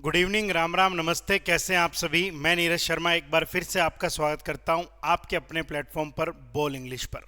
Good evening, Ram Ram, नमस्ते। कैसे हैं आप सभी? मैं नीरज शर्मा एक बार फिर से आपका स्वागत करता हूं आपके अपने प्लेटफॉर्म पर बोल इंग्लिश पर।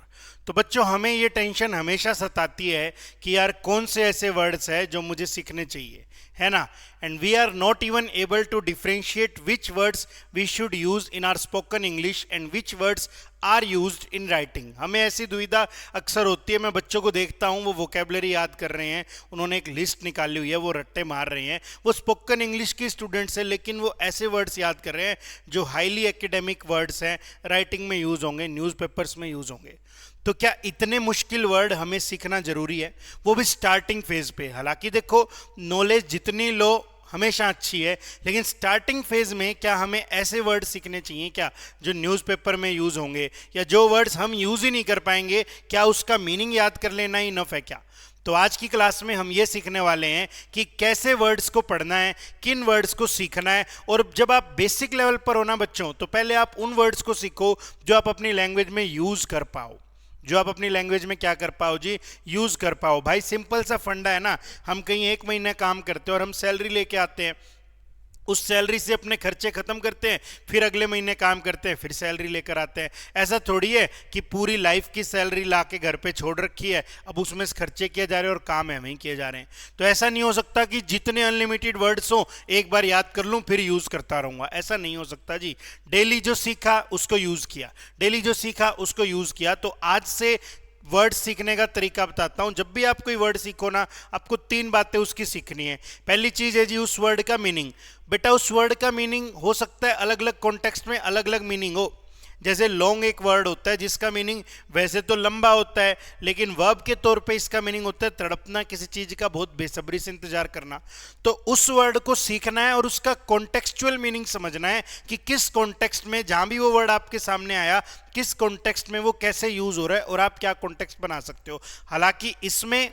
तो बच्चों, हमें ये टेंशन हमेशा सताती है कि यार कौन से ऐसे वर्ड्स हैं जो मुझे सीखने चाहिए, है ना। And we are not even able to differentiate which words we should use in our spoken English and which words are used in writing. हमें ऐसी दुविधा अक्सर होती है। मैं बच्चों को देखता हूँ, वो वोकेबलरी याद कर रहे हैं, उन्होंने एक लिस्ट निकाली हुई है, वो रट्टे मार रहे हैं। वो स्पोकन इंग्लिश की स्टूडेंट्स हैं, लेकिन वो ऐसे वर्ड्स याद कर रहे हैं जो हाईली एकेडमिक वर्ड्स हैं, राइटिंग में यूज होंगे, न्यूज़पेपर्स में यूज होंगे। तो क्या इतने मुश्किल वर्ड हमें सीखना जरूरी है, वो भी स्टार्टिंग फेज पे? हालांकि देखो, नॉलेज जितनी लो हमेशा अच्छी है, लेकिन स्टार्टिंग फेज में क्या हमें ऐसे वर्ड सीखने चाहिए क्या जो न्यूज़पेपर में यूज होंगे, या जो वर्ड्स हम यूज ही नहीं कर पाएंगे, क्या उसका मीनिंग याद कर लेना ही इनफ है क्या? तो आज की क्लास में हम ये सीखने वाले हैं कि कैसे वर्ड्स को पढ़ना है, किन वर्ड्स को सीखना है। और जब आप बेसिक लेवल पर हो ना बच्चों, तो पहले आप उन वर्ड्स को सीखो जो आप अपनी लैंग्वेज में यूज कर पाओ, जो आप अपनी लैंग्वेज में क्या कर पाओ जी, यूज कर पाओ। भाई सिंपल सा फंडा है ना। हम कहीं एक महीने काम करते हैं और हम सैलरी लेके आते हैं, उस सैलरी से अपने खर्चे खत्म करते हैं, फिर अगले महीने काम करते हैं, फिर सैलरी लेकर आते हैं। ऐसा थोड़ी है कि पूरी लाइफ की सैलरी ला के घर पे छोड़ रखी है, अब उसमें से खर्चे किए जा रहे हैं और काम है वहीं किए जा रहे हैं। तो ऐसा नहीं हो सकता कि जितने अनलिमिटेड वर्ड्स हो एक बार याद कर लूं फिर यूज करता रहूंगा, ऐसा नहीं हो सकता जी। डेली जो सीखा उसको यूज किया, डेली जो सीखा उसको यूज किया। तो आज से वर्ड सीखने का तरीका बताता हूं। जब भी आप कोई वर्ड सीखो ना, आपको 3 बातें उसकी सीखनी है। पहली चीज है जी उस वर्ड का मीनिंग। बेटा उस वर्ड का मीनिंग हो सकता है अलग अलग कॉन्टेक्स्ट में अलग अलग मीनिंग हो। जैसे लॉन्ग एक वर्ड होता है जिसका मीनिंग वैसे तो लंबा होता है, लेकिन वर्ब के तौर पे इसका मीनिंग होता है तड़पना, किसी चीज का बहुत बेसब्री से इंतजार करना। तो उस वर्ड को सीखना है और उसका कॉन्टेक्सचुअल मीनिंग समझना है कि किस कॉन्टेक्स्ट में, जहां भी वो वर्ड आपके सामने आया, किस कॉन्टेक्स्ट में वो कैसे यूज हो रहा है और आप क्या कॉन्टेक्स्ट बना सकते हो। हालांकि इसमें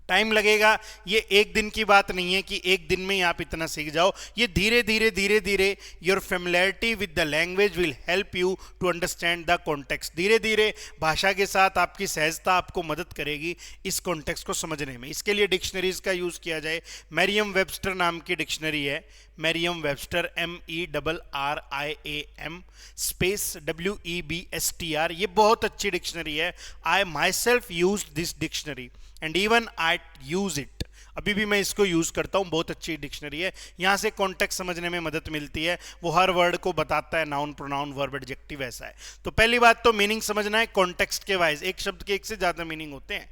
टाइम लगेगा, ये एक दिन की बात नहीं है कि एक दिन में ही आप इतना सीख जाओ। ये धीरे धीरे धीरे धीरे your familiarity with the language will help you to understand the context. धीरे धीरे भाषा के साथ आपकी सहजता आपको मदद करेगी इस कॉन्टेक्स्ट को समझने में। इसके लिए डिक्शनरीज का यूज किया जाए। मैरियम वेबस्टर नाम की डिक्शनरी है, Merriam Webster, MERRIAM space WEBSTR। ये बहुत अच्छी डिक्शनरी है। I my self use this dictionary and even I use it. अभी भी मैं इसको यूज करता हूँ, बहुत अच्छी डिक्शनरी है। यहाँ से कॉन्टेक्स्ट समझने में मदद मिलती है। वो हर वर्ड को बताता है, नाउन, प्रोनाउन, वर्ब, एडजेक्टिव, ऐसा है। तो पहली बात तो मीनिंग समझना है कॉन्टेक्स्ट के वाइज। एक शब्द के एक से ज्यादा मीनिंग होते हैं।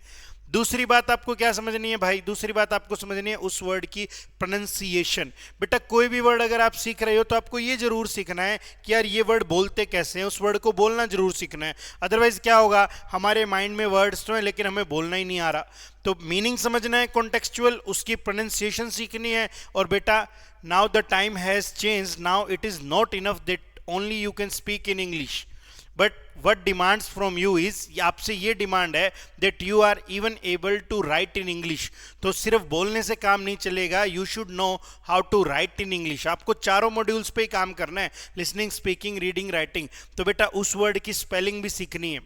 दूसरी बात आपको क्या समझनी है भाई? दूसरी बात आपको समझनी है उस वर्ड की प्रोनंसिएशन। बेटा कोई भी वर्ड अगर आप सीख रहे हो तो आपको ये जरूर सीखना है कि यार ये वर्ड बोलते कैसे हैं, उस वर्ड को बोलना जरूर सीखना है। अदरवाइज क्या होगा, हमारे माइंड में वर्ड्स तो हैं लेकिन हमें बोलना ही नहीं आ रहा। तो मीनिंग समझना है कॉन्टेक्चुअल, उसकी प्रोनंसिएशन सीखनी है। और बेटा now the time has change, now it is not enough that only you can speak in English, but what demands from you is, आपसे ये डिमांड है that you are even able to write in English. तो सिर्फ बोलने से काम नहीं चलेगा, you should know how to write in English. आपको चारों मॉड्यूल्स पे ही काम करना है, लिसनिंग, स्पीकिंग, रीडिंग, राइटिंग। तो बेटा उस वर्ड की स्पेलिंग भी सीखनी है।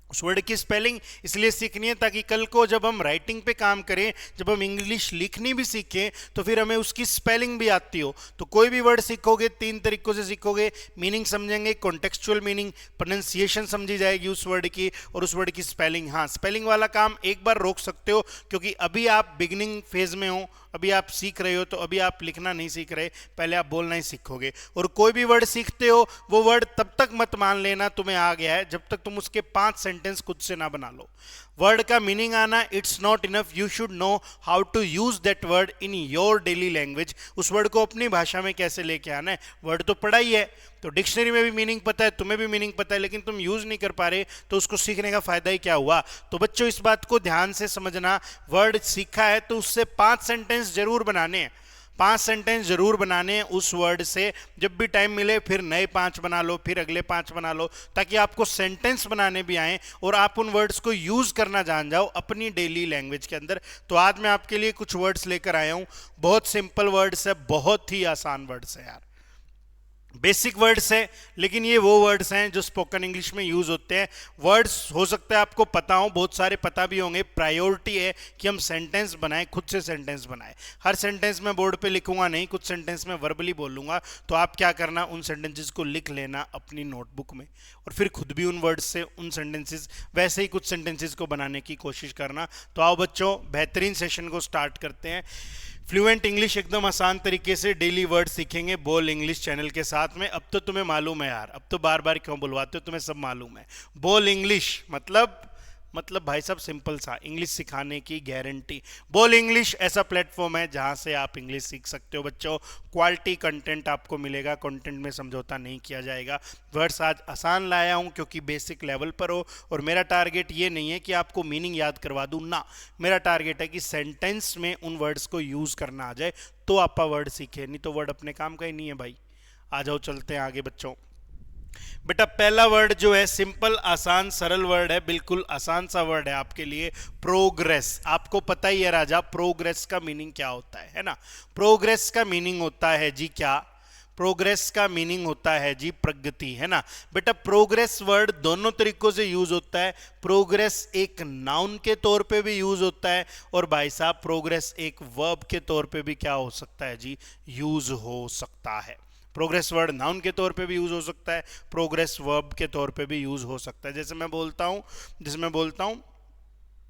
उस वर्ड की स्पेलिंग इसलिए सीखनी है ताकि कल को जब हम राइटिंग पे काम करें, जब हम इंग्लिश लिखनी भी सीखें, तो फिर हमें उसकी स्पेलिंग भी आती हो। तो कोई भी वर्ड सीखोगे 3 तरीकों से सीखोगे। मीनिंग समझेंगे, कॉन्टेक्चुअल मीनिंग, प्रोनंसिएशन समझी जाएगी उस वर्ड की, और उस वर्ड की स्पेलिंग। हाँ, स्पेलिंग वाला काम एक बार रोक सकते हो क्योंकि अभी आप बिगिनिंग फेज में हो, अभी आप सीख रहे हो, तो अभी आप लिखना नहीं सीख रहे, पहले आप बोलना ही सीखोगे। और कोई भी वर्ड सीखते हो वो वर्ड तब तक मत मान लेना तुम्हें आ गया है जब तक तुम उसके 5 सेंटेंस खुद से ना बना लो। वर्ड का मीनिंग आना it's not enough, you should know how to use that word in your daily language. उस वर्ड को अपनी भाषा में कैसे लेके आना है। वर्ड तो पढ़ा ही है, तो डिक्शनरी में भी मीनिंग पता है, तुम्हें भी मीनिंग पता है, लेकिन तुम यूज नहीं कर पा रहे, तो उसको सीखने का फायदा ही क्या हुआ। तो बच्चों इस बात को ध्यान से समझना, वर्ड सीखा है तो उससे 5 सेंटेंस जरूर बनाने हैं। 5 सेंटेंस जरूर बनाने हैं उस वर्ड से। जब भी टाइम मिले फिर नए 5 बना लो, फिर अगले 5 बना लो, ताकि आपको सेंटेंस बनाने भी आए और आप उन वर्ड्स को यूज करना जान जाओ अपनी डेली लैंग्वेज के अंदर। तो आज मैं आपके लिए कुछ वर्ड्स लेकर आया हूं। बहुत सिंपल वर्ड्स है, बहुत ही आसान वर्ड्स है यार। बेसिक वर्ड्स है, लेकिन ये वो वर्ड्स हैं जो स्पोकन इंग्लिश में यूज होते हैं। वर्ड्स हो सकता है आपको पता हो, बहुत सारे पता भी होंगे। प्रायोरिटी है कि हम सेंटेंस बनाएं, खुद से सेंटेंस बनाएं। हर सेंटेंस मैं बोर्ड पे लिखूंगा नहीं, कुछ सेंटेंस मैं वर्बली बोलूंगा। तो आप क्या करना, उन सेंटेंसेस को लिख लेना अपनी नोटबुक में, और फिर खुद भी उन वर्ड्स से उन सेंटेंसेस, वैसे ही कुछ सेंटेंसेस को बनाने की कोशिश करना। तो आओ बच्चों, बेहतरीन सेशन को स्टार्ट करते हैं। फ्लुएंट इंग्लिश एकदम आसान तरीके से डेली वर्ड सीखेंगे बोल इंग्लिश चैनल के साथ में। अब तो तुम्हें मालूम है यार, अब तो बार बार क्यों बुलवाते हो, तुम्हें सब मालूम है। बोल इंग्लिश मतलब भाई साहब सिंपल सा इंग्लिश सिखाने की गारंटी। बोल इंग्लिश ऐसा प्लेटफॉर्म है जहां से आप इंग्लिश सीख सकते हो बच्चों। क्वालिटी कंटेंट आपको मिलेगा, कंटेंट में समझौता नहीं किया जाएगा। वर्ड्स आज आसान लाया हूं क्योंकि बेसिक लेवल पर हो, और मेरा टारगेट ये नहीं है कि आपको मीनिंग याद करवा दूं ना, मेरा टारगेट है कि सेंटेंस में उन वर्ड्स को यूज करना आ जाए, तो आप वर्ड सीखे, नहीं तो वर्ड अपने काम का ही नहीं है भाई। आ जाओ चलते हैं आगे बच्चों। बेटा पहला वर्ड जो है सिंपल, आसान, सरल वर्ड है, बिल्कुल आसान सा वर्ड है आपके लिए, प्रोग्रेस। आपको पता ही है राजा, प्रोग्रेस का मीनिंग क्या होता है ना? प्रोग्रेस का मीनिंग होता है जी क्या? प्रोग्रेस का मीनिंग होता है जी प्रगति, है ना बेटा? प्रोग्रेस वर्ड दोनों तरीकों से यूज होता है। प्रोग्रेस एक नाउन के तौर पे भी यूज होता है, और भाई साहब प्रोग्रेस एक वर्ब के तौर पे भी क्या हो सकता है जी? यूज हो सकता है। प्रोग्रेस वर्ड नाउन के तौर पे भी यूज हो सकता है, प्रोग्रेस वर्ब के तौर पे भी यूज हो सकता है। जैसे मैं बोलता हूं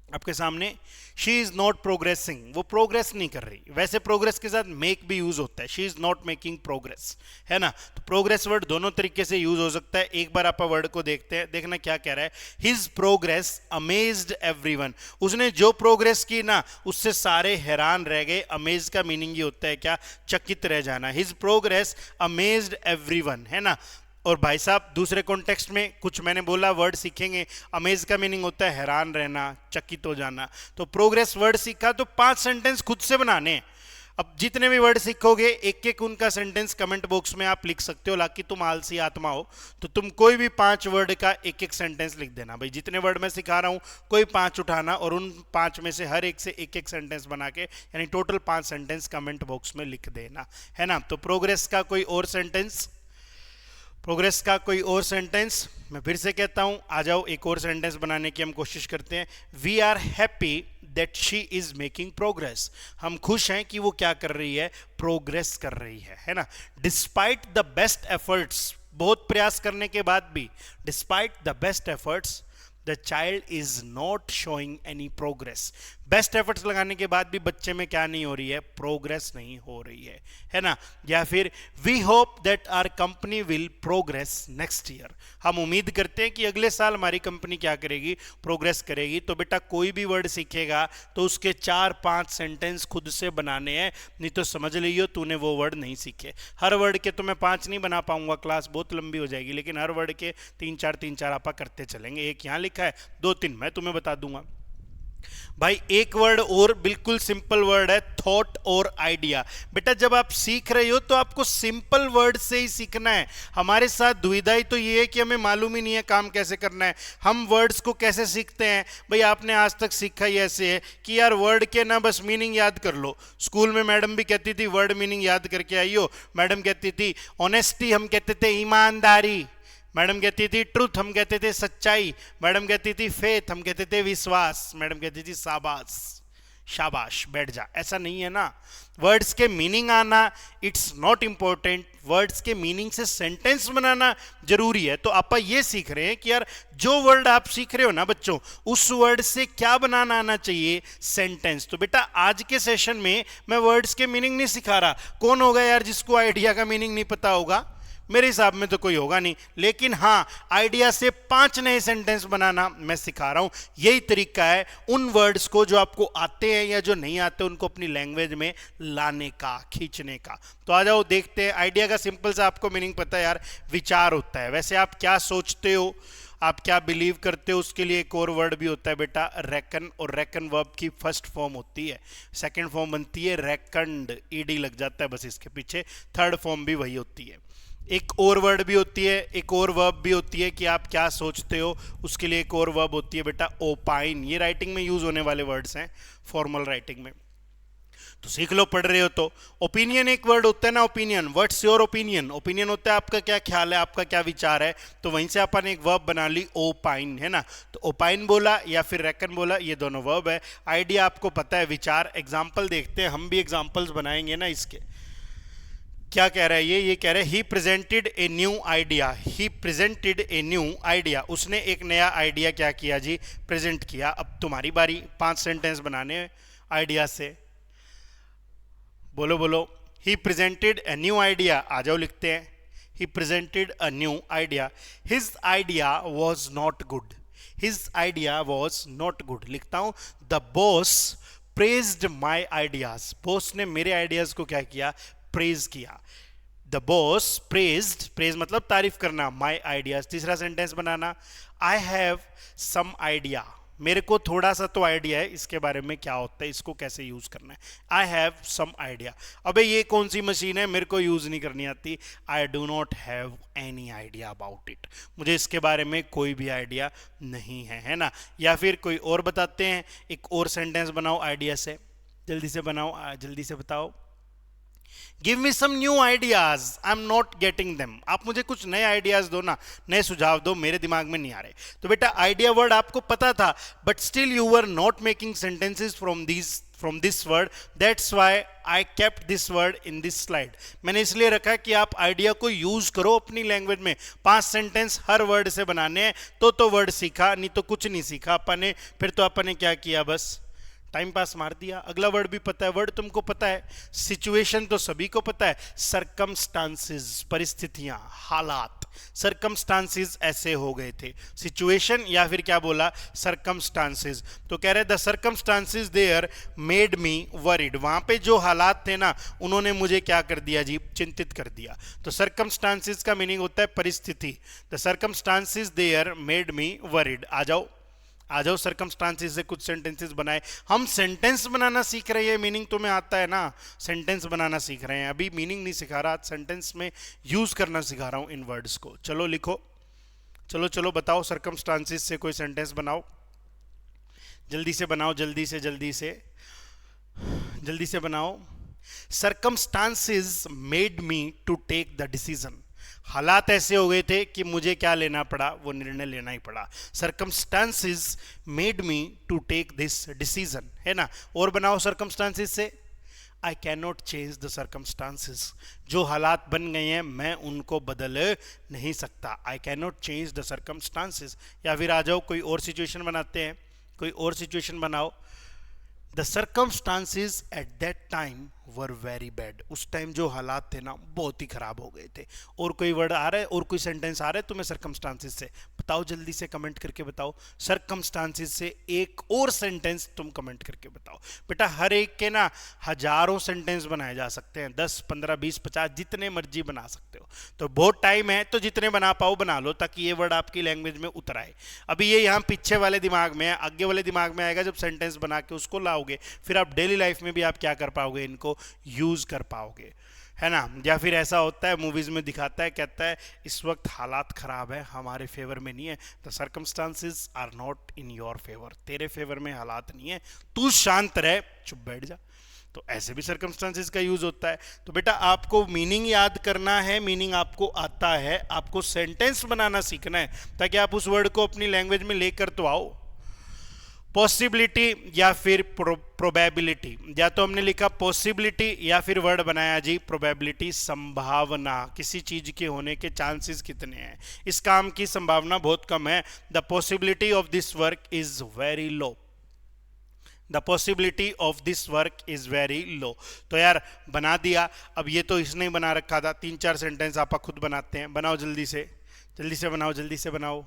आपके सामने, शी इज नॉट प्रोग्रेसिंग, वो प्रोग्रेस नहीं कर रही। वैसे प्रोग्रेस के साथ मेक भी यूज होता है, she is not making progress, है ना? तो प्रोग्रेस वर्ड दोनों तरीके से यूज हो सकता है। एक बार आप वर्ड को देखते हैं, देखना क्या कह रहा है। हिज प्रोग्रेस अमेज्ड एवरीवन, उसने जो प्रोग्रेस की ना उससे सारे हैरान रह गए। अमेज का मीनिंग ये होता है क्या? चकित रह जाना। हिज प्रोग्रेस अमेज्ड एवरीवन, है ना? और भाई साहब दूसरे कॉन्टेक्स्ट में कुछ मैंने बोला वर्ड सीखेंगे, अमेज का मीनिंग होता है हैरान रहना, चकित हो जाना। तो प्रोग्रेस वर्ड सीखा तो 5 सेंटेंस खुद से बनाने हैं। अब जितने भी वर्ड सीखोगे एक एक उनका सेंटेंस कमेंट बॉक्स में आप लिख सकते हो। लाकि तुम आलसी आत्मा हो तो तुम कोई भी 5 वर्ड का एक एक सेंटेंस लिख देना भाई। जितने वर्ड मैं सिखा रहा हूं कोई 5 उठाना, और उन 5 में से हर एक से एक एक सेंटेंस बना के, यानी टोटल 5 सेंटेंस कमेंट बॉक्स में लिख देना, है ना? तो प्रोग्रेस का कोई और सेंटेंस, प्रोग्रेस का कोई और सेंटेंस, मैं फिर से कहता हूं, आ जाओ एक और सेंटेंस बनाने की हम कोशिश करते हैं। We are happy that she is making progress, हम खुश हैं कि वो क्या कर रही है? प्रोग्रेस कर रही है ना? डिस्पाइट द बेस्ट एफर्ट्स, बहुत प्रयास करने के बाद भी, despite the best efforts the child is not showing any progress. Best efforts लगाने के बाद भी बच्चे में क्या नहीं हो रही है? प्रोग्रेस नहीं हो रही है ना? या फिर we hope that our company will progress next year, हम उम्मीद करते हैं कि अगले साल हमारी कंपनी क्या करेगी? प्रोग्रेस करेगी। तो बेटा कोई भी वर्ड सीखेगा तो उसके 4-5 सेंटेंस खुद से बनाने हैं, नहीं तो समझ लियो तूने वो वर्ड नहीं सीखे। हर वर्ड के तो मैं 5 नहीं बना पाऊंगा, क्लास बहुत लंबी हो जाएगी, लेकिन हर वर्ड के 3-4 आपा करते चलेंगे। एक यहाँ लिखा है, 2-3 मैं तुम्हें बता दूंगा भाई। एक वर्ड और बिल्कुल सिंपल वर्ड है, थॉट और आइडिया। बेटा जब आप सीख रहे हो तो आपको सिंपल वर्ड से ही सीखना है। हमारे साथ दुविधा ही तो ये है कि हमें मालूम ही नहीं है काम कैसे करना है। हम वर्ड्स को कैसे सीखते हैं भाई? आपने आज तक सीखा ही ऐसे है कि यार वर्ड के ना बस मीनिंग याद कर लो। स्कूल में मैडम भी कहती थी वर्ड मीनिंग याद करके आइयो। मैडम कहती थी ऑनेस्टी, हम कहते थे ईमानदारी। मैडम कहती थी ट्रूथ, हम कहते थे सच्चाई। मैडम कहती थी फेथ, हम कहते थे विश्वास। मैडम कहती थी शाबाश, शाबाश बैठ जा। ऐसा नहीं है ना। वर्ड्स के मीनिंग आना इट्स नॉट इंपॉर्टेंट, वर्ड्स के मीनिंग से सेंटेंस बनाना जरूरी है। तो आप ये सीख रहे हैं कि यार जो वर्ड आप सीख रहे हो ना बच्चों, उस वर्ड से क्या बनाना आना चाहिए? सेंटेंस। तो बेटा आज के सेशन में मैं वर्ड्स के मीनिंग नहीं सिखा रहा। कौन होगा यार जिसको आइडिया का मीनिंग नहीं पता होगा? मेरे हिसाब में तो कोई होगा नहीं, लेकिन हाँ आइडिया से 5 नए सेंटेंस बनाना मैं सिखा रहा हूं। यही तरीका है उन वर्ड्स को जो आपको आते हैं या जो नहीं आते उनको अपनी लैंग्वेज में लाने का, खींचने का। तो आ जाओ देखते हैं। आइडिया का सिंपल सा आपको मीनिंग पता है यार, विचार होता है। वैसे आप क्या सोचते हो, आप क्या बिलीव करते हो, उसके लिए एक और वर्ड भी होता है बेटा, रेकन। और रेकन वर्ब की फर्स्ट फॉर्म होती है, सेकंड फॉर्म बनती है रेकंड, ईडी लग जाता है बस इसके पीछे। थर्ड फॉर्म भी वही होती है। एक और वर्ड भी होती है, एक और वर्ब भी होती है कि आप क्या सोचते हो, उसके लिए एक और वर्ब होती है बेटा ओपाइन। ये राइटिंग में यूज होने वाले वर्ड्स हैं, फॉर्मल राइटिंग में। तो सीख लो पढ़ रहे हो तो। ओपिनियन एक वर्ड होता है ना, opinion, what's your opinion, opinion होता है आपका क्या ख्याल है, आपका क्या विचार है। तो वहीं से अपन एक वर्ब बना ली ओपाइन, है ना। तो ओपाइन बोला या फिर रेकन बोला, ये दोनों वर्ब है। आइडिया आपको पता है, विचार। एग्जाम्पल देखते हैं, हम भी एग्जाम्पल्स बनाएंगे ना इसके। क्या कह रहा है ये कह रहा है he presented a new idea, he presented a new idea, उसने एक नया आइडिया क्या किया जी, प्रेजेंट किया। अब तुम्हारी बारी 5 सेंटेंस बनाने आइडिया से। बोलो बोलो। He presented a new idea, आ जाओ लिखते हैं। He presented a new idea, his idea was not good, his idea was not good. लिखता हूं, the boss praised my ideas, boss ने मेरे आइडियाज को क्या किया, प्रेज किया। द बॉस प्रेज्ड, प्रेज मतलब तारीफ करना, माई आइडियाज। तीसरा सेंटेंस बनाना, आई हैव सम आइडिया, मेरे को थोड़ा सा तो आइडिया है इसके बारे में क्या होता है, इसको कैसे यूज करना है। आई हैव सम आइडिया, अबे ये कौन सी मशीन है, मेरे को यूज नहीं करनी आती। I do not have any idea about it, मुझे इसके बारे में कोई भी आइडिया नहीं है ना। या फिर कोई और बताते हैं, एक और सेंटेंस बनाओ आइडिया से, जल्दी से बनाओ, जल्दी से बताओ। Give me some new ideas, I am not getting them, आप मुझे कुछ नए आइडियाज दो ना, नए सुझाव दो, मेरे दिमाग में नहीं आ रहे। तो बेटा आइडिया वर्ड आपको पता था, but still you were not making sentences from this word, that's why I kept this word in this slide. मैंने इसलिए रखा कि आप आइडिया को यूज करो अपनी लैंग्वेज में। 5 सेंटेंस हर वर्ड से बनाने हैं, तो वर्ड सीखा, नहीं तो कुछ नहीं सीखा अपन ने। फिर तो अपन ने क्या किया, बस टाइम पास मार दिया। अगला वर्ड भी पता है, वर्ड तुमको पता है। सिचुएशन तो सभी को पता है, सरकमस्टांसेस, परिस्थितियां, हालात। सरकमस्टांसेस ऐसे हो गए थे, सिचुएशन या फिर क्या बोला, सरकमस्टांसेस। तो कह रहे the circumstances there made me worried, वहां पे जो हालात थे ना उन्होंने मुझे क्या कर दिया जी, चिंतित कर दिया। तो सरकमस्टांसेस का मीनिंग होता है परिस्थिति। The circumstances there made me worried. आ जाओ सरकमस्टांसेस से कुछ सेंटेंसेस बनाए। हम सेंटेंस बनाना सीख रहे हैं, मीनिंग तुम्हें आता है ना, सेंटेंस बनाना सीख रहे हैं, अभी मीनिंग नहीं सिखा रहा, सेंटेंस में यूज करना सिखा रहा हूं इन वर्ड्स को। चलो लिखो, चलो चलो बताओ, सरकमस्टांसेस से कोई सेंटेंस बनाओ, जल्दी से बनाओ, जल्दी से जल्दी से जल्दी से बनाओ। Circumstances made me to take the decision, हालात ऐसे हो गए थे कि मुझे क्या लेना पड़ा, वो निर्णय लेना ही पड़ा। Circumstances made me to take this decision, है ना। और बनाओ सरकमस्टांसेस से, I can not change the circumstances, जो हालात बन गए हैं मैं उनको बदल नहीं सकता। आई can not change the circumstances. या फिर आ जाओ कोई और सिचुएशन बनाते हैं, कोई और सिचुएशन बनाओ। The circumstances at that time were very bad, उस टाइम जो हालात थे ना बहुत ही खराब हो गए थे। और कोई वर्ड आ रहा है, और कोई सेंटेंस आ रहा है तुम्हें सरकमस्टांसेस से, बताओ जल्दी से, कमेंट करके बताओ। सरकमस्टांसेस से एक और सेंटेंस तुम कमेंट करके बताओ। बेटा हर एक के ना हजारों सेंटेंस बनाए जा सकते हैं, 10 15 20 50 जितने मर्जी बना सकते हो। तो बहुत टाइम है, तो जितने बना पाओ बना लो, ताकि ये वर्ड आपकी लैंग्वेज में उतर आए। अभी ये यहाँ पीछे वाले दिमाग में है, आगे वाले दिमाग में आएगा जब सेंटेंस बना के उसको लाओगे, फिर आप डेली लाइफ में भी आप क्या कर पाओगे, इनको यूज कर पाओगे, है ना। या फिर ऐसा होता है मूवीज में दिखाता है, कहता है इस वक्त हालात खराब है, हमारे फेवर में नहीं है। The circumstances are not in your favour, तेरे फेवर में हालात नहीं है, तू शांत रह, चुप बैठ जा। तो ऐसे भी सर्कमस्टांसेस का यूज होता है। तो बेटा आपको मीनिंग याद करना है, मीनिंग आपको आता है, आपको सेंटेंस बनाना सीखना है, ताकि आप उस वर्ड को अपनी लैंग्वेज में लेकर तो आओ। पॉसिबिलिटी या फिर प्रोबेबिलिटी, या तो हमने लिखा पॉसिबिलिटी या फिर वर्ड बनाया जी प्रोबेबिलिटी, संभावना, किसी चीज के होने के चांसेस कितने हैं, इस काम की संभावना बहुत कम है। The possibility of this work is very low, the possibility of this work is very लो। तो यार बना दिया। अब ये तो इसने बना रखा था, 3-4 सेंटेंस आप खुद बनाते हैं, बनाओ जल्दी से, जल्दी से बनाओ, जल्दी से बनाओ,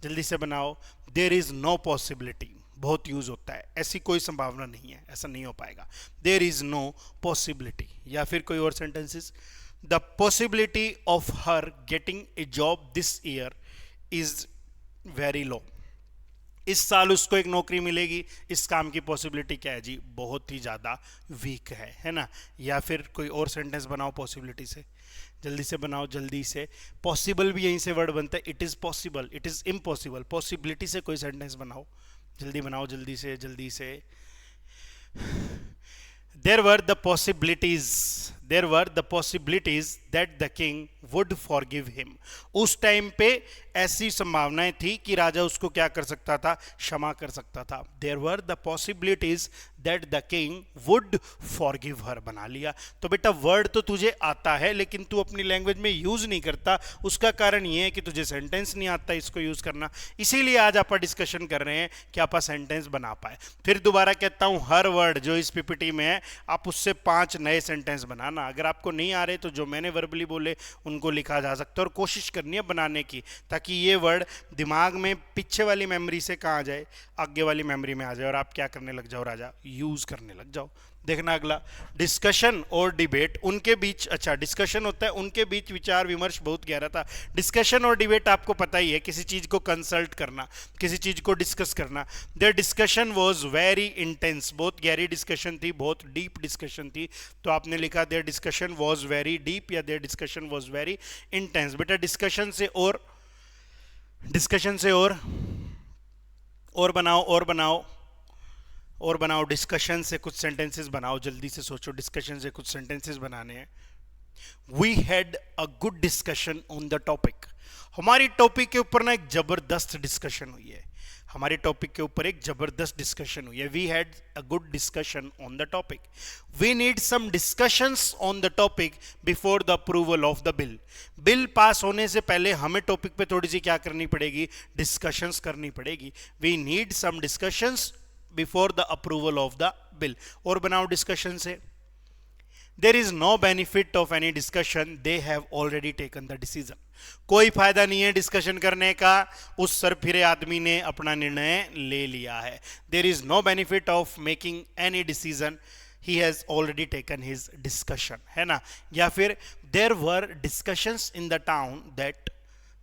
जल्दी से बनाओ। देयर इज नो पॉसिबिलिटी, बहुत यूज होता है, ऐसी कोई संभावना नहीं है, ऐसा नहीं हो पाएगा। There is no possibility. या फिर कोई और sentences, the possibility of her getting a job this year is very low, इस साल उसको एक नौकरी मिलेगी, इस काम की पॉसिबिलिटी क्या है जी, बहुत ही ज़्यादा वीक है ना। या फिर कोई और सेंटेंस बनाओ पॉसिबिलिटी से, जल्दी से बनाओ, जल्दी से। पॉसिबल भी यहीं से वर्ड बनता है, it is possible, it is impossible. Possibility से कोई सेंटेंस बनाओ, जल्दी बनाओ, जल्दी से जल्दी से। there were the possibilities that the king would forgive him. उस टाइम पे ऐसी संभावनाएं थी कि राजा उसको क्या कर सकता था, क्षमा कर सकता था. There were the possibilities that the king would forgive her. बना लिया. तो बेटा वर्ड तो तुझे आता है लेकिन तू अपनी लैंग्वेज में यूज नहीं करता. उसका कारण ये है कि तुझे सेंटेंस नहीं आता इसको यूज करना. इसीलिए आज आप डिस्कशन कर रहे हैं कि आप सेंटेंस बना पाए. फिर दोबारा कहता हूं, हर वर्ड जो इस पीपीटी में है आप उससे 5 नए सेंटेंस बनाना. अगर आपको नहीं आ रहे तो जो मैंने वर्बली बोले उनको लिखा जा सकता है और कोशिश करनी है बनाने की, ताकि ये वर्ड दिमाग में पीछे वाली मेमोरी से कहाँ जाए, आगे वाली मेमोरी में आ जाए और आप क्या करने लग जाओ राजा, यूज करने लग जाओ. देखना अगला, डिस्कशन और डिबेट उनके बीच. अच्छा, डिस्कशन होता है उनके बीच विचार विमर्श बहुत गहरा था. डिस्कशन और डिबेट आपको पता ही है, किसी चीज को कंसल्ट करना, किसी चीज को डिस्कस करना. Their discussion was very intense. बहुत गहरी डिस्कशन थी, बहुत डीप डिस्कशन थी. तो आपने लिखा their discussion was very deep या their discussion was very intense. बेटा डिस्कशन से और बनाओ. डिस्कशन से कुछ सेंटेंसेस बनाओ. जल्दी से सोचो, डिस्कशन से कुछ सेंटेंसेस बनाने हैं. We had a good discussion on the topic. हमारी टॉपिक के ऊपर ना एक जबरदस्त डिस्कशन हुई है. We had a good discussion on the topic. We need some discussions on the topic before the approval of the bill. Bill pass होने से पहले हमें टॉपिक पे थोड़ी सी क्या करनी पड़ेगी, डिस्कशंस करनी पड़ेगी. We need some discussions before the approval of the bill. और बनाओ डिस्कशन से. There is no benefit of any discussion, they have already taken the decision. कोई फायदा नहीं है डिस्कशन करने का, उस सरफिरे आदमी ने अपना निर्णय ले लिया है. There is no benefit of making any decision, he has already taken his discussion. है ना. या फिर there were discussions in the town that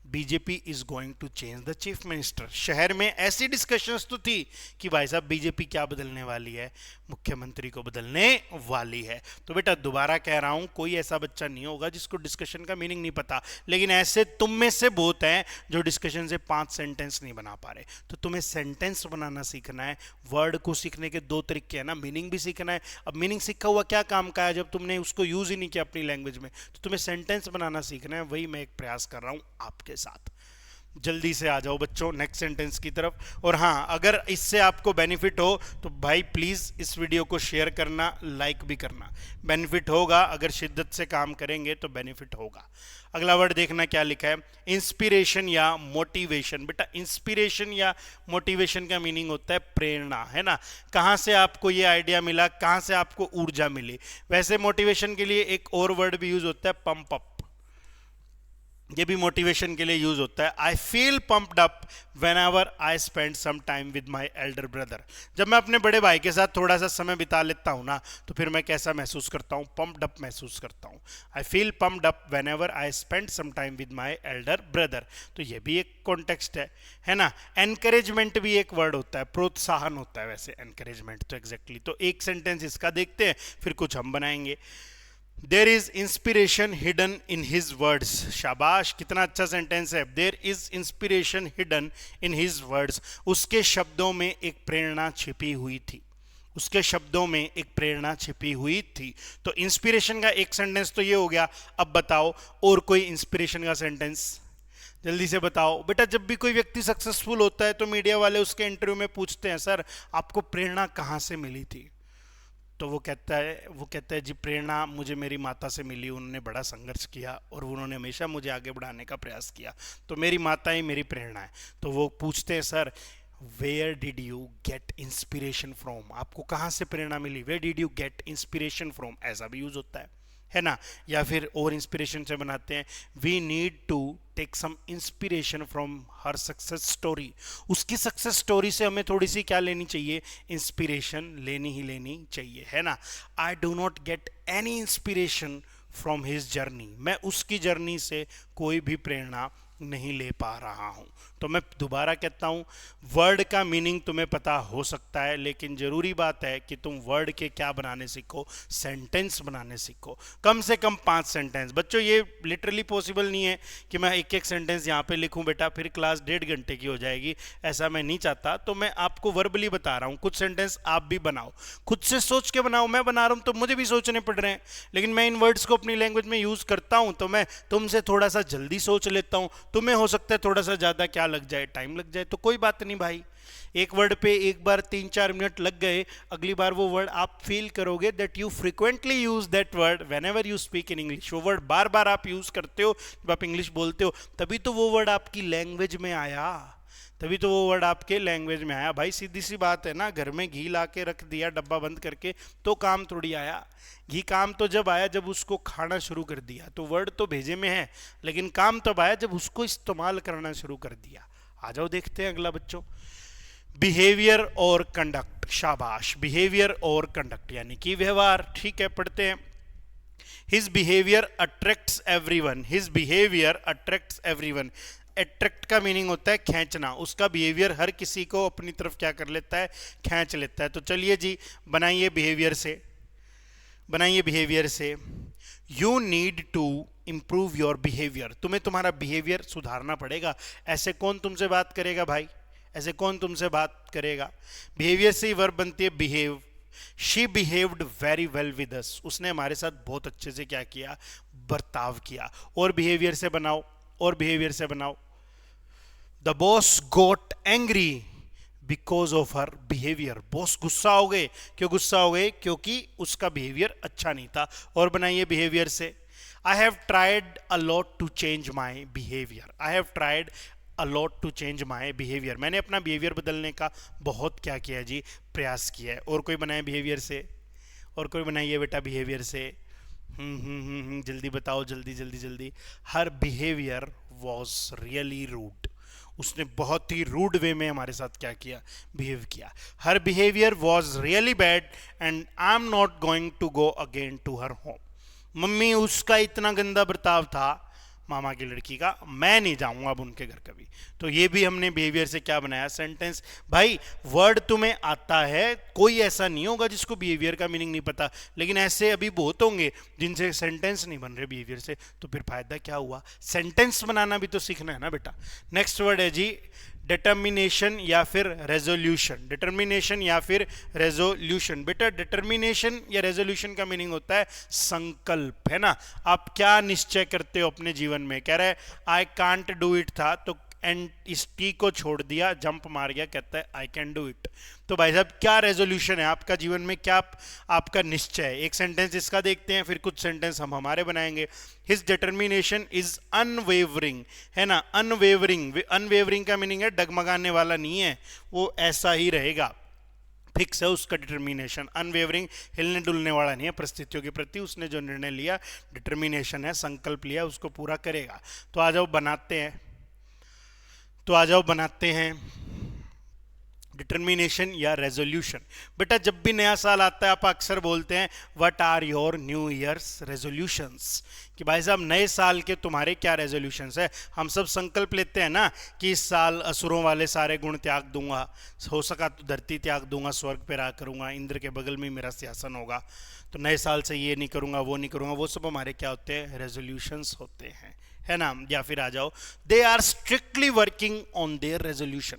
BJP is going to change the chief minister. शहर में ऐसी डिस्कशंस तो थी कि भाई साहब बीजेपी क्या बदलने वाली है, मुख्यमंत्री को बदलने वाली है. तो बेटा दोबारा कह रहा हूं, कोई ऐसा बच्चा नहीं होगा जिसको डिस्कशन का मीनिंग नहीं पता, लेकिन ऐसे तुम में से बहुत हैं जो डिस्कशन से 5 सेंटेंस नहीं बना पा रहे. तो तुम्हें सेंटेंस बनाना सीखना है. वर्ड को सीखने के 2 तरीके हैं ना, मीनिंग भी सीखना है. अब मीनिंग सीखा हुआ क्या काम का है जब तुमने उसको यूज ही नहीं किया अपनी लैंग्वेज में. तो तुम्हें सेंटेंस बनाना सीखना है. वही मैं एक प्रयास कर रहा हूं आपके साथ. जल्दी से आ जाओ बच्चों नेक्स्ट सेंटेंस की तरफ. और हाँ, अगर इससे आपको बेनिफिट हो तो भाई प्लीज इस वीडियो को शेयर करना, लाइक भी करना. बेनिफिट होगा, अगर शिद्दत से काम करेंगे तो बेनिफिट होगा. अगला वर्ड देखना क्या लिखा है, इंस्पिरेशन या मोटिवेशन. बेटा इंस्पिरेशन या मोटिवेशन का मीनिंग होता है प्रेरणा, है ना. कहाँ से आपको ये आइडिया मिला, कहाँ से आपको ऊर्जा मिली. वैसे मोटिवेशन के लिए एक और वर्ड भी यूज होता है, पंप अप. ये भी मोटिवेशन के लिए यूज होता है. I feel pumped up whenever I spend some time with my elder brother. जब मैं अपने बड़े भाई के साथ थोड़ा सा समय बिता लेता हूँ ना, तो फिर मैं कैसा महसूस करता हूँ, पम्प्ड अप महसूस करता हूँ. I feel pumped up whenever I spend some time with my elder brother. तो ये भी एक कॉन्टेक्स्ट है ना. एनकरेजमेंट भी एक वर्ड होता है, प्रोत्साहन होता है वैसे एनकरेजमेंट तो एग्जैक्टली. तो एक सेंटेंस इसका देखते हैं, फिर कुछ हम बनाएंगे. There is inspiration hidden in his words. शाबाश, कितना अच्छा सेंटेंस है. There is inspiration hidden in his words. उसके शब्दों में एक प्रेरणा छिपी हुई थी. तो इंस्पिरेशन का एक सेंटेंस तो ये हो गया. अब बताओ और कोई इंस्पिरेशन का सेंटेंस, जल्दी से बताओ. बेटा जब भी कोई व्यक्ति सक्सेसफुल होता है तो मीडिया वाले उसके इंटरव्यू में पूछते हैं, सर आपको प्रेरणा कहाँ से मिली थी. तो वो कहता है जी प्रेरणा मुझे मेरी माता से मिली. उन्होंने बड़ा संघर्ष किया और उन्होंने हमेशा मुझे आगे बढ़ाने का प्रयास किया, तो मेरी माता ही मेरी प्रेरणा है. तो वो पूछते हैं, sir where did you get inspiration from. आपको कहाँ से प्रेरणा मिली, where did you get inspiration from. ऐसा भी यूज होता है ना. या फिर और इंस्पिरेशन से बनाते हैं, we need to take some inspiration from her success story. उसकी सक्सेस स्टोरी से हमें थोड़ी सी क्या लेनी चाहिए, इंस्पिरेशन लेनी ही लेनी चाहिए, है ना. I do not get any inspiration from his journey. मैं उसकी जर्नी से कोई भी प्रेरणा नहीं ले पा रहा हूं। तो मैं दोबारा कहता हूं, वर्ड का मीनिंग तुम्हें पता हो सकता है, लेकिन जरूरी बात है कि तुम वर्ड के क्या बनाने सीखो, सेंटेंस बनाने सीखो, कम से कम 5 सेंटेंस। बच्चों ये लिटरली पॉसिबल नहीं है कि मैं एक एक सेंटेंस यहाँ पे लिखूं बेटा, फिर क्लास 1.5 घंटे की हो जाएगी, ऐसा मैं नहीं चाहता। तो मैं आपको वर्बली बता रहा हूँ, कुछ सेंटेंस आप भी बनाओ, खुद से सोच के बनाओ। मैं बना रहा हूँ तो मुझे भी सोचने पड़ रहे हैं, लेकिन मैं इन वर्ड्स को अपनी लैंग्वेज में यूज करता हूँ, तो मैं तुमसे थोड़ा सा जल्दी सोच लेता हूँ, तुम्हें हो सकता है थोड़ा सा ज्यादा क्या लग जाए, टाइम लग जाए, तो कोई बात नहीं भाई। एक वर्ड पे एक बार 3-4 मिनट लग गए, अगली बार वो वर्ड आप फील करोगे that you frequently use that word when ever you speak in English. वो वर्ड बार बार आप यूज करते हो जब आप इंग्लिश बोलते हो, तभी तो वो वर्ड आपकी लैंग्वेज में आया, तभी तो वो वर्ड आपके लैंग्वेज में आया। भाई सीधी सी बात है ना, घर में घी ला के रख दिया डब्बा बंद करके तो काम थोड़ी आया। घी काम तो जब आया जब उसको खाना शुरू कर दिया, तो वर्ड तो भेजे में है, लेकिन काम तब आया जब उसको इस्तेमाल करना शुरू कर दिया। आ जाओ देखते हैं अगला बच्चों, बिहेवियर और कंडक्ट। शाबाश, बिहेवियर और कंडक्ट यानी कि व्यवहार। ठीक है, पढ़ते हैं। His behaviour attracts everyone, his behaviour attracts everyone. Attract का मीनिंग होता है खींचना, उसका बिहेवियर हर किसी को अपनी तरफ क्या कर लेता है, खींच लेता है। तो चलिए जी बनाइए बिहेवियर से, बनाइए बिहेवियर से। You need to improve your behaviour, तुम्हें तुम्हारा बिहेवियर सुधारना पड़ेगा। ऐसे कौन तुमसे बात करेगा भाई, ऐसे कौन तुमसे बात करेगा। बिहेवियर से ही वर्ब बनती है behave. She behaved very well with us, उसने हमारे साथ बहुत अच्छे से क्या किया, बर्ताव किया। और बिहेवियर से बनाओ, और बिहेवियर से बनाओ। The boss got angry because of her behaviour, boss गुस्सा हो गए। क्यों गुस्सा हो गए, क्योंकि उसका बिहेवियर अच्छा नहीं था। और बनाइए बिहेवियर से। I have tried a lot to change my behaviour, I have tried a lot to change my behaviour, मैंने अपना बिहेवियर बदलने का बहुत क्या किया जी, प्रयास किया है। और कोई बनाए बिहेवियर से, और कोई बनाइए बेटा बिहेवियर से। जल्दी बताओ, जल्दी जल्दी जल्दी। हर बिहेवियर वॉज रियली रूड, उसने बहुत ही रूड वे में हमारे साथ क्या किया, बिहेव किया। Her behaviour was really bad and I am not going to go again to her home, mummy उसका इतना गंदा बर्ताव था मामा की लड़की का, मैं नहीं जाऊंगा अब उनके घर कभी। तो ये भी हमने बिहेवियर से क्या बनाया, सेंटेंस। भाई वर्ड तुम्हें आता है, कोई ऐसा नहीं होगा जिसको बिहेवियर का मीनिंग नहीं पता, लेकिन ऐसे अभी बहुत होंगे जिनसे सेंटेंस नहीं बन रहे बिहेवियर से, तो फिर फायदा क्या हुआ। सेंटेंस बनाना भी तो सीखना है ना बेटा। नेक्स्ट वर्ड है जी डिटर्मिनेशन या फिर रेजोल्यूशन, डिटर्मिनेशन या फिर रेजोल्यूशन। बेटा डिटर्मिनेशन या रेजोल्यूशन का मीनिंग होता है संकल्प, है ना। आप क्या निश्चय करते हो अपने जीवन में। कह रहा है आई कांट डू इट था, तो एंड इस टी को छोड़ दिया, जंप मार गया, कहता है आई कैन डू इट। तो भाई साहब क्या रेजोल्यूशन है आपका जीवन में, क्या आपका निश्चय है। एक सेंटेंस इसका देखते हैं, फिर कुछ सेंटेंस हम हमारे बनाएंगे। हिज डिटर्मिनेशन इज अनवेवरिंग, है ना। अनवेवरिंग, अनवेवरिंग का मीनिंग है डगमगाने वाला नहीं है, वो ऐसा ही रहेगा, फिक्स है उसका डिटर्मिनेशन। अनवेवरिंग, हिलने डुलने वाला नहीं है परिस्थितियों के प्रति, उसने जो निर्णय लिया, डिटर्मिनेशन है, संकल्प लिया, उसको पूरा करेगा। तो आ जाओ बनाते हैं, तो आ जाओ बनाते हैं डिटर्मिनेशन या रेजोल्यूशन। बेटा जब भी नया साल आता है आप अक्सर बोलते हैं what are your new year's resolutions, कि भाई साहब नए साल के तुम्हारे क्या रेजोल्यूशंस है। हम सब संकल्प लेते हैं ना कि इस साल असुरों वाले सारे गुण त्याग दूंगा, हो सका तो धरती त्याग दूंगा, स्वर्ग पे राज करूंगा, इंद्र के बगल में मेरा सिंहासन होगा, तो नए साल से ये नहीं करूंगा, वो नहीं करूंगा। वो सब हमारे क्या होते हैं, रेजोल्यूशंस होते हैं, है ना। या फिर आ जाओ they are strictly working on their resolution,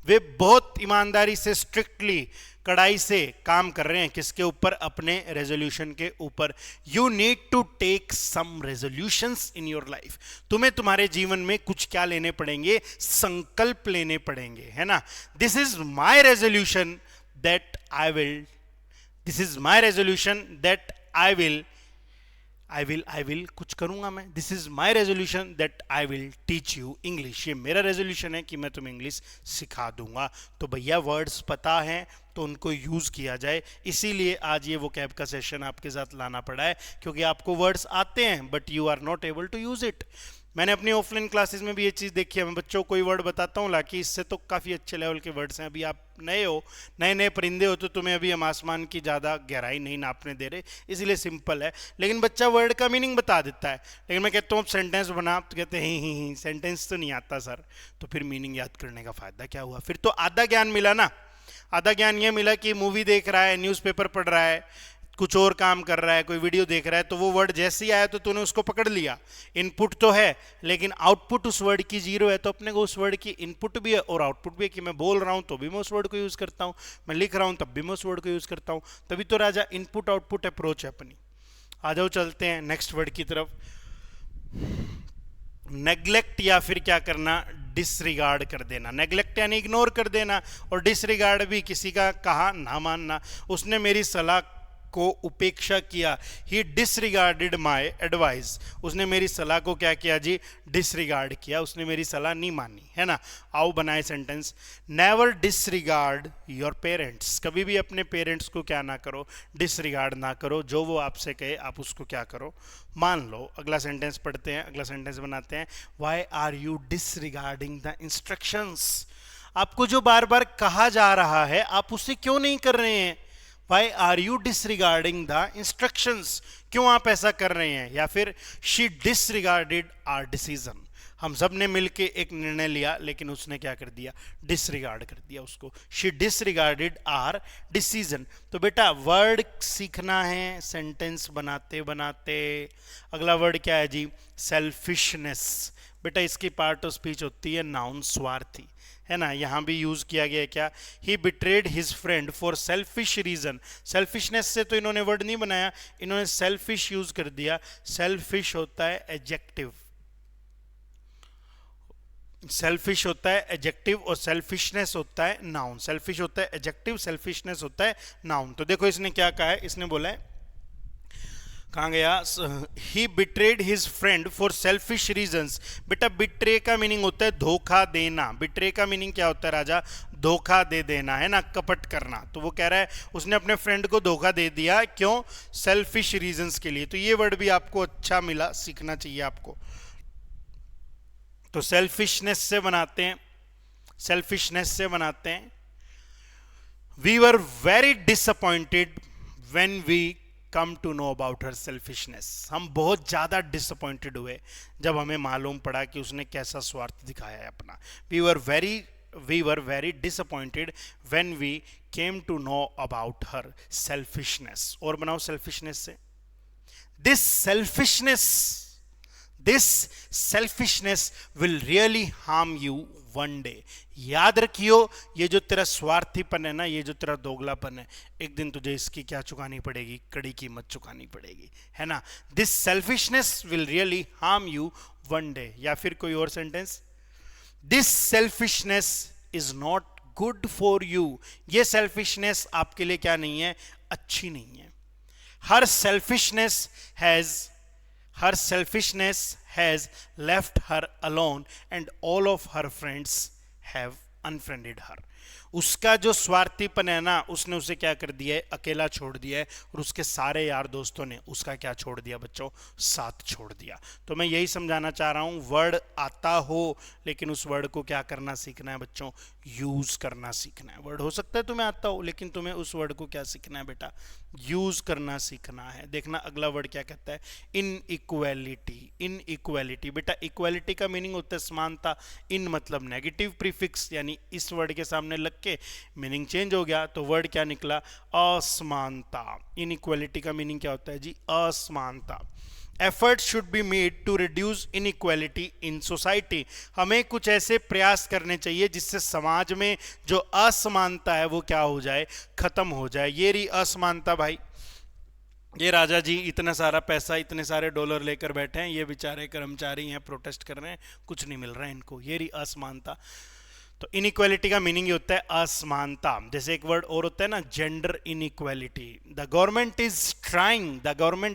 वे बहुत ईमानदारी से, स्ट्रिक्टली, कड़ाई से काम कर रहे हैं, किसके ऊपर, अपने रेजोल्यूशन के ऊपर। You need to take some resolutions in your life, तुम्हें तुम्हारे जीवन में कुछ क्या लेने पड़ेंगे, संकल्प लेने पड़ेंगे, है ना। This is my resolution that I will, this is my resolution that I will कुछ करूंगा मैं। This is my resolution that I will teach you English, ये मेरा रेजोल्यूशन है कि मैं तुम्हें इंग्लिश सिखा दूंगा। तो भैया वर्ड्स पता है तो उनको यूज किया जाए, इसीलिए आज ये वोकैब का सेशन आपके साथ लाना पड़ा है, क्योंकि आपको वर्ड्स आते हैं but you are not able to use it. मैंने अपनी ऑफलाइन क्लासेस में भी ये चीज़ देखी है। मैं बच्चों को कोई वर्ड बताता हूँ लाकि इससे तो काफ़ी अच्छे लेवल के वर्ड्स हैं, अभी आप नए हो, नए नए परिंदे हो, तो तुम्हें अभी हम आसमान की ज़्यादा गहराई नहीं नापने दे रहे, इसलिए सिंपल है। लेकिन बच्चा वर्ड का मीनिंग बता देता है, लेकिन मैं कहता हूँ सेंटेंस बना, तो कहते हैं ही सेंटेंस तो नहीं आता सर। तो फिर मीनिंग याद करने का फ़ायदा क्या हुआ? फिर तो आधा ज्ञान मिला ना। आधा ज्ञान ये मिला कि मूवी देख रहा है, न्यूज़पेपर पढ़ रहा है, कुछ और काम कर रहा है, कोई वीडियो देख रहा है, तो वो वर्ड जैसे ही आया तो तूने उसको पकड़ लिया। इनपुट तो है लेकिन आउटपुट उस वर्ड की जीरो है, तो अपने को उस वर्ड की इनपुट भी है और आउटपुट भी है कि मैं बोल रहा हूं तो भी मैं उस वर्ड को यूज करता हूं, मैं लिख रहा हूं तब भी मैं उस वर्ड को यूज करता हूं। तभी तो राजा इनपुट आउटपुट अप्रोच है अपनी। आ जाओ चलते हैं नेक्स्ट वर्ड की तरफ। नेग्लेक्ट या फिर क्या करना, डिसरिगार्ड कर देना। नेग्लेक्ट यानी इग्नोर कर देना, और डिसरिगार्ड भी किसी का कहा ना मानना। उसने मेरी सलाह को उपेक्षा किया, ही डिसरिगार्डेड माई एडवाइस। उसने मेरी सलाह को क्या किया जी? डिसरिगार्ड किया, उसने मेरी सलाह नहीं मानी, है ना। आओ बनाए sentence. Never disregard your parents. कभी भी अपने पेरेंट्स को क्या ना करो, डिसरिगार्ड ना करो। जो वो आपसे कहे आप उसको क्या करो, मान लो। अगला सेंटेंस पढ़ते हैं, अगला सेंटेंस बनाते हैं। Why are you disregarding the instructions. आपको जो बार बार कहा जा रहा है आप उसे क्यों नहीं कर रहे हैं? Why are you disregarding the instructions? क्यों आप ऐसा कर रहे हैं? या फिर she disregarded our decision। हम सब ने मिलके एक निर्णय लिया लेकिन उसने क्या कर दिया? डिसरिगार्ड कर दिया उसको। she disregarded our decision। तो बेटा वर्ड सीखना है सेंटेंस बनाते बनाते। अगला वर्ड क्या है जी? सेल्फिशनेस। बेटा इसकी पार्ट ऑफ स्पीच होती है नाउन, स्वार्थी, है ना। यहां भी यूज किया गया है क्या? He betrayed his friend for selfish reason. Selfishness से तो इन्होंने वर्ड नहीं बनाया, इन्होंने सेल्फिश यूज कर दिया। सेल्फिश होता है एडजेक्टिव, सेल्फिश होता है एडजेक्टिव और सेल्फिशनेस होता है नाउन। सेल्फिश होता है एडजेक्टिव, सेल्फिशनेस होता है नाउन। तो देखो इसने क्या कहा है, इसने बोला है, कहाँ गया? He betrayed his friend for selfish reasons. बेटा बिट्रे का मीनिंग होता है धोखा देना। बिट्रे का मीनिंग क्या होता है राजा? धोखा दे देना, है ना, कपट करना। तो वो कह रहा है उसने अपने फ्रेंड को धोखा दे दिया, क्यों? सेल्फिश रीजंस के लिए। तो ये वर्ड भी आपको अच्छा मिला, सीखना चाहिए आपको। तो सेल्फिशनेस से बनाते हैं, सेल्फिशनेस से बनाते हैं। We were very disappointed when we come to know about her selfishness. हम बहुत ज़्यादा डिसअपॉइंटेड हुए जब हमें मालूम पड़ा कि उसने कैसा स्वार्थ दिखाया है अपना। We were very disappointed when we came to know about her selfishness. और बनाओ सेल्फिशनेस से। This selfishness will really harm you one day. याद रखियो ये जो तेरा स्वार्थीपन है ना, ये जो तेरा दोगलापन है, एक दिन तुझे इसकी क्या चुकानी पड़ेगी? कड़ी कीमत चुकानी पड़ेगी, है ना। This selfishness will really harm you one day. या फिर कोई और sentence, this selfishness is not good for you. ये सेल्फिशनेस आपके लिए क्या नहीं है? अच्छी नहीं है। हर selfishness has left her alone and all of her friends have unfriended her। उसका जो स्वार्थीपन है ना, उसने उसे क्या कर दिया है? अकेला छोड़ दिया है, और उसके सारे यार दोस्तों ने उसका क्या छोड़ दिया बच्चों? साथ छोड़ दिया। तो मैं यही समझाना चाह रहा हूं, वर्ड आता हो लेकिन उस वर्ड को क्या करना सीखना है बच्चों? यूज करना सीखना है। वर्ड हो सकता है तुम्हें आता हो लेकिन तुम्हें उस वर्ड को क्या सीखना है बेटा? यूज करना सीखना है। देखना अगला वर्ड क्या कहता है? इनइक्वालिटी। इनइक्वालिटी बेटा, इक्वालिटी का मीनिंग होता है समानता। इन मतलब नेगेटिव प्रीफिक्स, यानी इस वर्ड के सामने लग के मीनिंग चेंज हो गया, तो वर्ड क्या निकला? असमानता। इनइक्वालिटी का मीनिंग क्या होता है जी? असमानता। Effort should be made to reduce inequality in society. हमें कुछ ऐसे प्रयास करने चाहिए जिससे समाज में जो असमानता है वो क्या हो जाए? खत्म हो जाए। ये रही असमानता भाई। ये राजा जी इतना सारा पैसा, इतने सारे डॉलर लेकर बैठे हैं, ये बेचारे कर्मचारी हैं, प्रोटेस्ट कर रहे हैं, कुछ नहीं मिल रहा है इनको। ये रही असमानता। तो इनइक्वालिटी का मीनिंग ये होता है असमानता। जैसे एक वर्ड और होता है ना, gender inequality. The government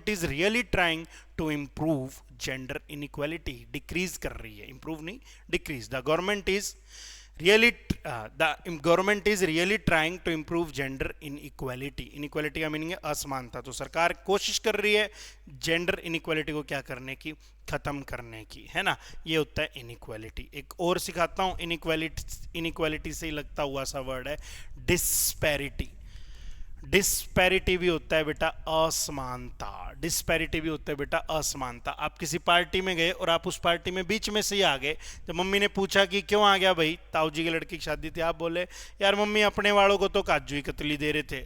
is really trying to improve gender inequality. Decrease कर रही है, इंप्रूव नहीं, decrease. The government is really the government is really trying to improve gender inequality. Inequality का मीनिंग है असमानता। तो सरकार कोशिश कर रही है जेंडर इनइक्वालिटी को क्या करने की, खत्म करने की, है ना। ये होता है इनइक्वालिटी। एक और सिखाता हूं, इनइक्वालिटी से ही लगता हुआ सा वर्ड है डिस्पैरिटी। डिस्पैरिटी भी होता है बेटा असमानता। डिस्पैरिटी भी होता है बेटा असमानता। आप किसी पार्टी में गए और आप उस पार्टी में बीच में से ही आ गए। जब मम्मी ने पूछा कि क्यों आ गया भाई, ताऊ जी के लड़की की शादी थी, आप बोले यार मम्मी अपने वालों को तो काजू ही कतली दे रहे थे,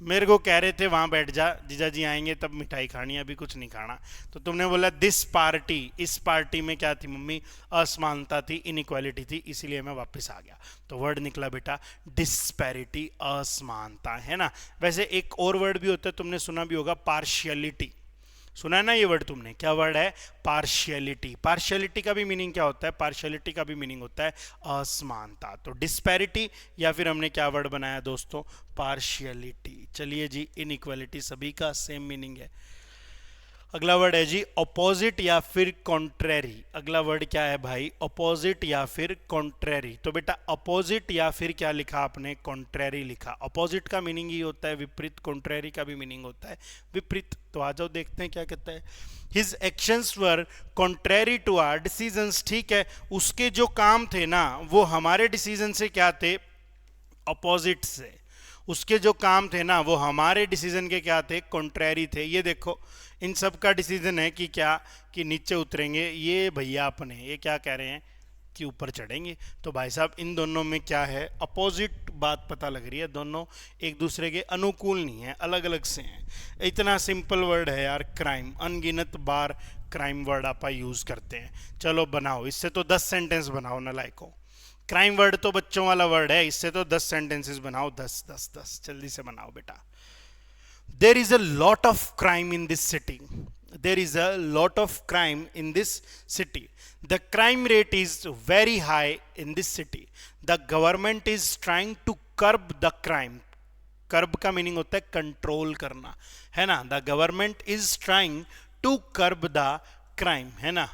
मेरे को कह रहे थे वहां बैठ जा, जीजा जी आएंगे तब मिठाई खानी, अभी कुछ नहीं खाना। तो तुमने बोला दिस पार्टी, इस पार्टी में क्या थी मम्मी, असमानता थी, इनइक्वालिटी थी, इसीलिए मैं वापस आ गया। तो वर्ड निकला बेटा डिस्पैरिटी, असमानता, है ना। वैसे एक और वर्ड भी होता है, तुमने सुना भी होगा, पार्शियलिटी। सुना है ना ये वर्ड तुमने, क्या वर्ड है, पार्शियलिटी। पार्शियलिटी का भी मीनिंग क्या होता है, पार्शियलिटी का भी मीनिंग होता है असमानता। तो डिस्पैरिटी या फिर हमने क्या वर्ड बनाया दोस्तों, पार्शियलिटी। चलिए जी, इनइक्वालिटी सभी का सेम मीनिंग है। अगला वर्ड है जी ऑपोजिट या फिर कॉन्ट्रेरी। अगला वर्ड क्या है भाई, ऑपोजिट या फिर कॉन्ट्रेरी। तो बेटा अपोजिट या फिर क्या लिखा आपने, कॉन्ट्रेरी लिखा। अपोजिट का मीनिंग ही होता है विपरीत, कॉन्ट्रेरी का भी मीनिंग होता है विपरीत। तो आ जाओ देखते हैं क्या कहता है। His actions were contrary to our decisions. ठीक है, उसके जो काम थे ना वो हमारे डिसीजन से क्या थे, अपोजिट से। उसके जो काम थे ना वो हमारे डिसीजन के क्या थे, कॉन्ट्रेरी थे। ये देखो इन सब का डिसीजन है कि क्या, कि नीचे उतरेंगे, ये भैया अपने ये क्या कह रहे हैं कि ऊपर चढ़ेंगे। तो भाई साहब इन दोनों में क्या है, अपोजिट बात पता लग रही है, दोनों एक दूसरे के अनुकूल नहीं है, अलग अलग से हैं। इतना सिंपल वर्ड है यार क्राइम, अनगिनत बार क्राइम वर्ड आप यूज करते हैं। चलो बनाओ, इससे तो 10 सेंटेंस बनाओ ना लाइको। क्राइम वर्ड तो बच्चों वाला वर्ड है, इससे तो 10 सेंटेंसेस बनाओ, 10 10 10 जल्दी से बनाओ बेटा। There is a lot of crime in this city. There is a lot of crime in this city. The crime rate is very high in this city. The government is trying to curb the crime. कर्ब का meaning होता है control करना, है ना। The government is trying to curb the crime, है ना।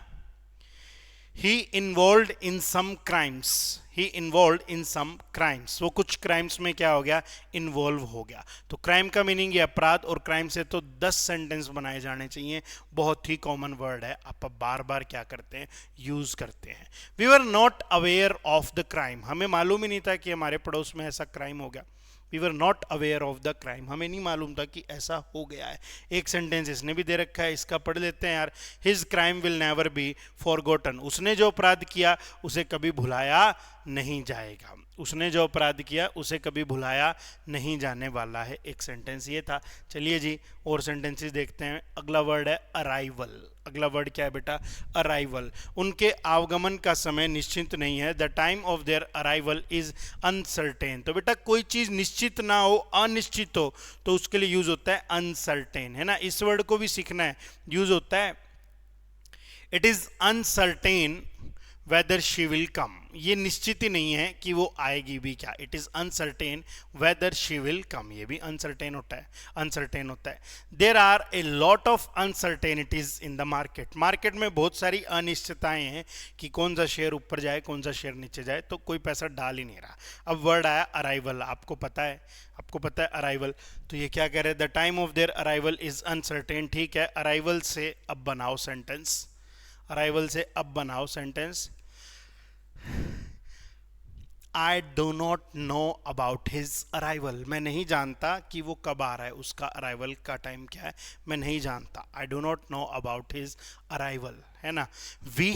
He involve in some crimes, he involve in some crimes, वो कुछ क्राइम्स में क्या हो गया, इन्वॉल्व हो गया। तो क्राइम का मीनिंग ये अपराध, और क्राइम से तो 10 सेंटेंस बनाए जाने चाहिए। बहुत ही कॉमन वर्ड है, आप बार बार क्या करते हैं, यूज करते हैं। We were not aware of the crime, हमें मालूम ही नहीं था कि हमारे पड़ोस में ऐसा क्राइम हो गया। We were not aware of the crime, हमें नहीं मालूम था कि ऐसा हो गया है। एक सेंटेंस इसने भी दे रखा है, इसका पढ़ लेते हैं यार। His crime will never be forgotten, उसने जो अपराध किया उसे कभी भुलाया नहीं जाएगा। उसने जो अपराध किया उसे कभी भुलाया नहीं जाने वाला है। एक सेंटेंस ये था। चलिए जी और सेंटेंसेस देखते हैं। अगला वर्ड है अराइवल। अगला वर्ड क्या है बेटा, अराइवल। उनके आगमन का समय निश्चित नहीं है। The time of their arrival is uncertain. तो बेटा कोई चीज निश्चित ना हो, अनिश्चित हो, तो उसके लिए यूज होता है अनसर्टेन, है ना। इस वर्ड को भी सीखना है, यूज होता है it is uncertain whether she will come. ये निश्चित ही नहीं है कि वो आएगी भी क्या। It is uncertain whether she will come, ये भी अनसर्टेन होता है, अनसर्टेन होता है। There are a lot of uncertainties in the market, market में बहुत सारी अनिश्चितताएं हैं कि कौन सा शेयर ऊपर जाए कौन सा शेयर नीचे जाए, तो कोई पैसा डाल ही नहीं रहा। अब वर्ड आया अराइवल, आपको पता है, आपको पता है अराइवल। तो ये क्या कह रहे हैं, the time of their arrival is uncertain. ठीक है, अराइवल से अब बनाओ सेंटेंस, अराइवल से अब बनाओ sentence. I do not know about his arrival, मैं नहीं जानता कि वो कब आ रहा है, उसका अराइवल का टाइम क्या है, मैं नहीं जानता। I do not know about his arrival, है ना। We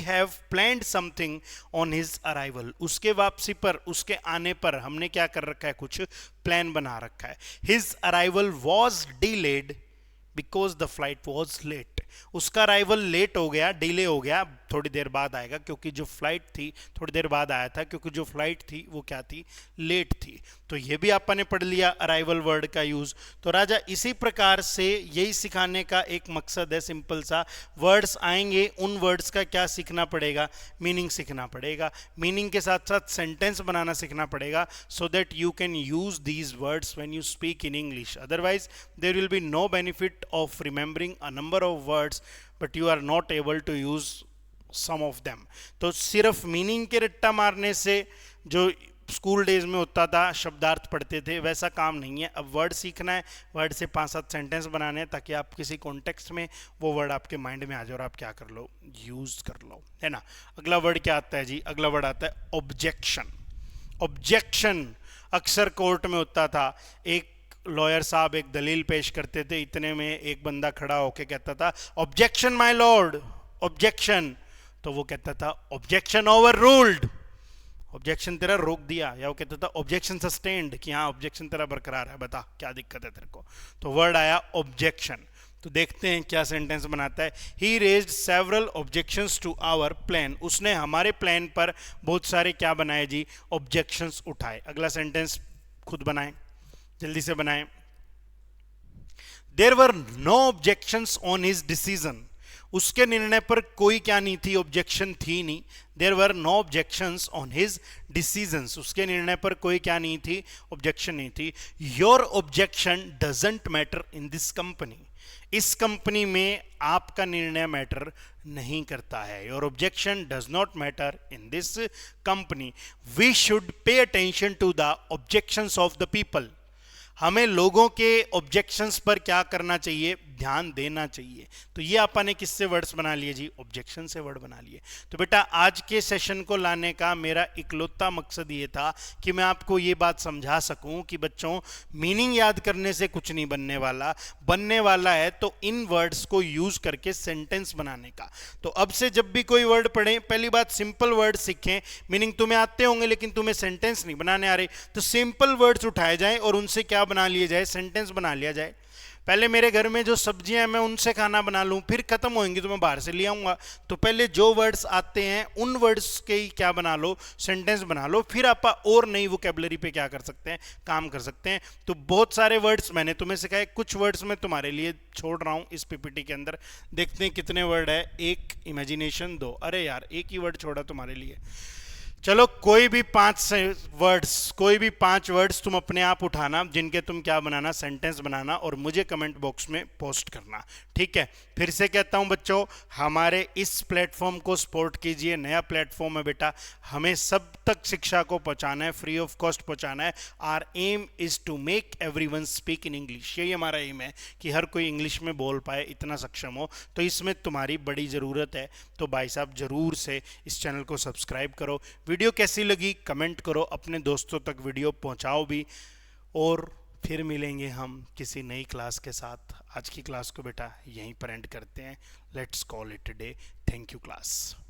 have planned something on his arrival, उसके वापसी पर, उसके आने पर हमने क्या कर रखा है, कुछ प्लान बना रखा है। His arrival was delayed because the flight was late, उसका अराइवल लेट हो गया, डिले हो गया, थोड़ी देर बाद आएगा, क्योंकि जो फ्लाइट थी थोड़ी देर बाद आया था, क्योंकि जो फ्लाइट थी वो क्या थी, लेट थी। तो ये भी आपने पढ़ लिया अराइवल वर्ड का यूज। तो राजा इसी प्रकार से यही सिखाने का एक मकसद है, सिंपल सा। वर्ड्स आएंगे, उन वर्ड्स का क्या सीखना पड़ेगा, मीनिंग सीखना पड़ेगा, मीनिंग के साथ साथ सेंटेंस बनाना सीखना पड़ेगा, so that you can use these words when you speak in English. Otherwise there will be no benefit of remembering a number of words but you are not able to use some of them. तो सिर्फ meaning के रट्टा मारने से जो school days में होता था, शब्दार्थ पढ़ते थे, वैसा काम नहीं है। अब वर्ड सीखना है, वर्ड से 5-7 सेंटेंस बनाने हैं ताकि आप किसी कॉन्टेक्स्ट में वो वर्ड आपके माइंड में आ जाए और आप क्या कर लो, यूज कर लो, है ना। अगला वर्ड क्या आता है जी? अगला वर्ड आता है ऑब्जेक्शन। ऑब्जेक्शन अक्सर कोर्ट में होता था। एक लॉयर साहब एक दलील पेश करते थे, इतने में एक बंदा खड़ा होके कहता था ऑब्जेक्शन माय लॉर्ड, ऑब्जेक्शन। तो वो कहता था ऑब्जेक्शन ओवर रूल्ड, ऑब्जेक्शन तेरा रोक दिया, या वो कहता था ऑब्जेक्शन सस्टेन्ड, कि हाँ ऑब्जेक्शन तेरा बरकरार है, बता क्या दिक्कत है तेरे को। तो वर्ड आया ऑब्जेक्शन। तो देखते हैं क्या सेंटेंस बनाता है। He raised several objections to our plan, उसने हमारे प्लान पर बहुत सारे क्या बनाए जी, ऑब्जेक्शंस उठाए। अगला सेंटेंस खुद बनाएं, जल्दी से बनाएं। There were no objections on his decision, उसके निर्णय पर कोई क्या नहीं थी, ऑब्जेक्शन थी नहीं। There were no objections on his decisions, उसके निर्णय पर कोई क्या नहीं थी, ऑब्जेक्शन नहीं थी। Your objection doesn't matter in this company, इस कंपनी में आपका निर्णय मैटर नहीं करता है। Your objection does not matter in this company. We should pay attention to the objections of the people, हमें लोगों के ऑब्जेक्शंस पर क्या करना चाहिए, ध्यान देना चाहिए। तो ये आपने ने किससे वर्ड्स बना लिए जी, ऑब्जेक्शन से वर्ड बना लिए। तो बेटा आज के सेशन को लाने का मेरा इकलौता मकसद ये था कि मैं आपको ये बात समझा सकूं कि बच्चों मीनिंग याद करने से कुछ नहीं बनने वाला है तो इन वर्ड्स को यूज करके सेंटेंस बनाने का। तो अब से जब भी कोई वर्ड पढ़ें, पहली बात सिंपल वर्ड सीखें। मीनिंग तुम्हें आते होंगे लेकिन तुम्हें सेंटेंस नहीं बनाने आ रहे, तो सिंपल वर्ड्स उठाए जाएं और उनसे क्या बना लिए जाए, सेंटेंस बना लिया जाए। पहले मेरे घर में जो सब्जियां हैं मैं उनसे खाना बना लूं, फिर खत्म होंगी तो मैं बाहर से ले आऊंगा। तो पहले जो वर्ड्स आते हैं उन वर्ड्स के ही क्या बना लो, सेंटेंस बना लो, फिर आप और नई वोकैबुलरी पे क्या कर सकते हैं, काम कर सकते हैं। तो बहुत सारे वर्ड्स मैंने तुम्हें सिखाए, कुछ वर्ड्स मैं तुम्हारे लिए छोड़ रहा हूं इस पीपीटी के अंदर। देखते हैं कितने वर्ड है, एक इमेजिनेशन, दो, अरे यार एक ही वर्ड छोड़ा तुम्हारे लिए। चलो कोई भी 5 वर्ड्स तुम अपने आप उठाना जिनके तुम क्या बनाना, सेंटेंस बनाना और मुझे कमेंट बॉक्स में पोस्ट करना, ठीक है। फिर से कहता हूं बच्चों, हमारे इस प्लेटफॉर्म को सपोर्ट कीजिए, नया प्लेटफॉर्म है बेटा, हमें सब तक शिक्षा को पहुंचाना है, फ्री ऑफ कॉस्ट पहुंचाना है। Our aim is to make everyone speak in English, यही हमारा एम है कि हर कोई इंग्लिश में बोल पाए, इतना सक्षम हो। तो इसमें तुम्हारी बड़ी ज़रूरत है। तो भाई साहब ज़रूर से इस चैनल को सब्सक्राइब करो। वीडियो कैसी लगी कमेंट करो, अपने दोस्तों तक वीडियो पहुंचाओ भी, और फिर मिलेंगे हम किसी नई क्लास के साथ। आज की क्लास को बेटा यहीं पर एंड करते हैं। Let's call it a day. Thank you class.